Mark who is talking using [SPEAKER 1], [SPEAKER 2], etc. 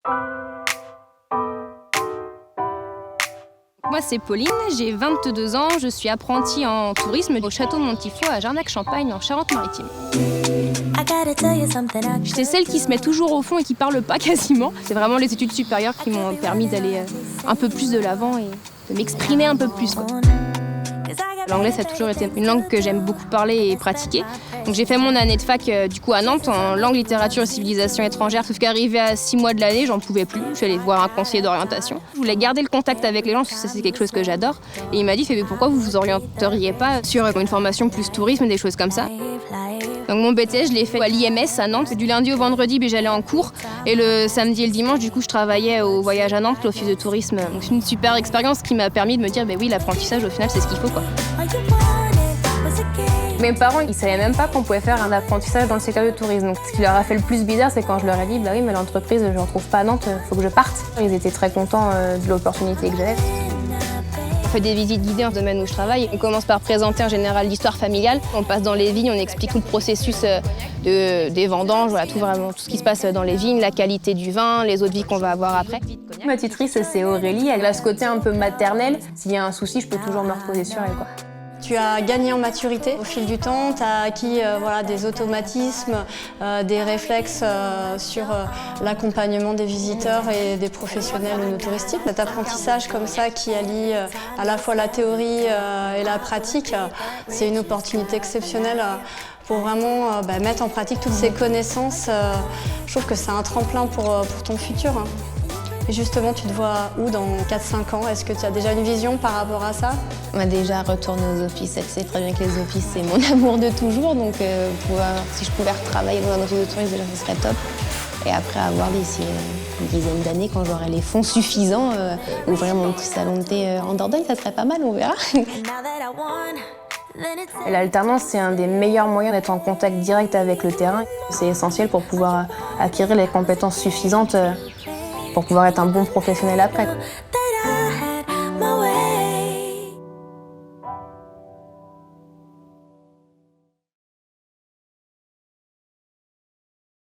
[SPEAKER 1] Moi, c'est Pauline, j'ai 22 ans, je suis apprentie en tourisme au château Montifaux à Jarnac-Champagne en Charente-Maritime. J'étais celle qui se met toujours au fond et qui parle pas quasiment. C'est vraiment les études supérieures qui m'ont permis d'aller un peu plus de l'avant et de m'exprimer un peu plus, quoi. L'anglais, ça a toujours été une langue que j'aime beaucoup parler et pratiquer. Donc j'ai fait mon année de fac du coup à Nantes en langue, littérature et civilisation étrangère. Sauf qu'arrivé à 6 mois de l'année, j'en pouvais plus. Je suis allée voir un conseiller d'orientation. Je voulais garder le contact avec les gens parce que ça c'est quelque chose que j'adore. Et il m'a dit mais pourquoi vous vous orienteriez pas sur une formation plus tourisme, des choses comme ça. Donc mon BTS, je l'ai fait à l'IMS à Nantes. Du lundi au vendredi, j'allais en cours. Et le samedi et le dimanche, du coup, je travaillais au voyage à Nantes, l'office de tourisme. Donc c'est une super expérience qui m'a permis de me dire, oui, l'apprentissage, au final, c'est ce qu'il faut, quoi. Mes parents, ils savaient même pas qu'on pouvait faire un apprentissage dans le secteur du tourisme. Donc, ce qui leur a fait le plus bizarre, c'est quand je leur ai dit, oui, mais l'entreprise, je ne retrouve pas à Nantes, il faut que je parte. Ils étaient très contents de l'opportunité que j'avais. On fait des visites guidées dans le domaine où je travaille. On commence par présenter en général l'histoire familiale. On passe dans les vignes, on explique tout le processus des vendanges, voilà, tout ce qui se passe dans les vignes, la qualité du vin, les eaux de vie qu'on va avoir après. Ma tutrice, c'est Aurélie. Elle a ce côté un peu maternel. S'il y a un souci, je peux toujours me reposer sur elle, quoi.
[SPEAKER 2] Tu as gagné en maturité au fil du temps, tu as acquis des automatismes, des réflexes sur l'accompagnement des visiteurs et des professionnels no touristiques. Cet apprentissage comme ça qui allie à la fois la théorie et la pratique, c'est une opportunité exceptionnelle pour vraiment mettre en pratique toutes ces connaissances. Je trouve que c'est un tremplin pour ton futur. Et justement, tu te vois où dans 4-5 ans? Est-ce que tu as déjà une vision par rapport à ça?
[SPEAKER 1] Déjà, retourner aux offices. Elle sait très bien que les offices, c'est mon amour de toujours. Donc, si je pouvais retravailler dans un office de tourisme, déjà, ce serait top. Et après, avoir d'ici une dizaine d'années, quand j'aurai les fonds suffisants, ouvrir mon petit salon de thé en Dordogne, ça serait pas mal, on verra. L'alternance, c'est un des meilleurs moyens d'être en contact direct avec le terrain. C'est essentiel pour pouvoir acquérir les compétences suffisantes pour pouvoir être un bon professionnel après.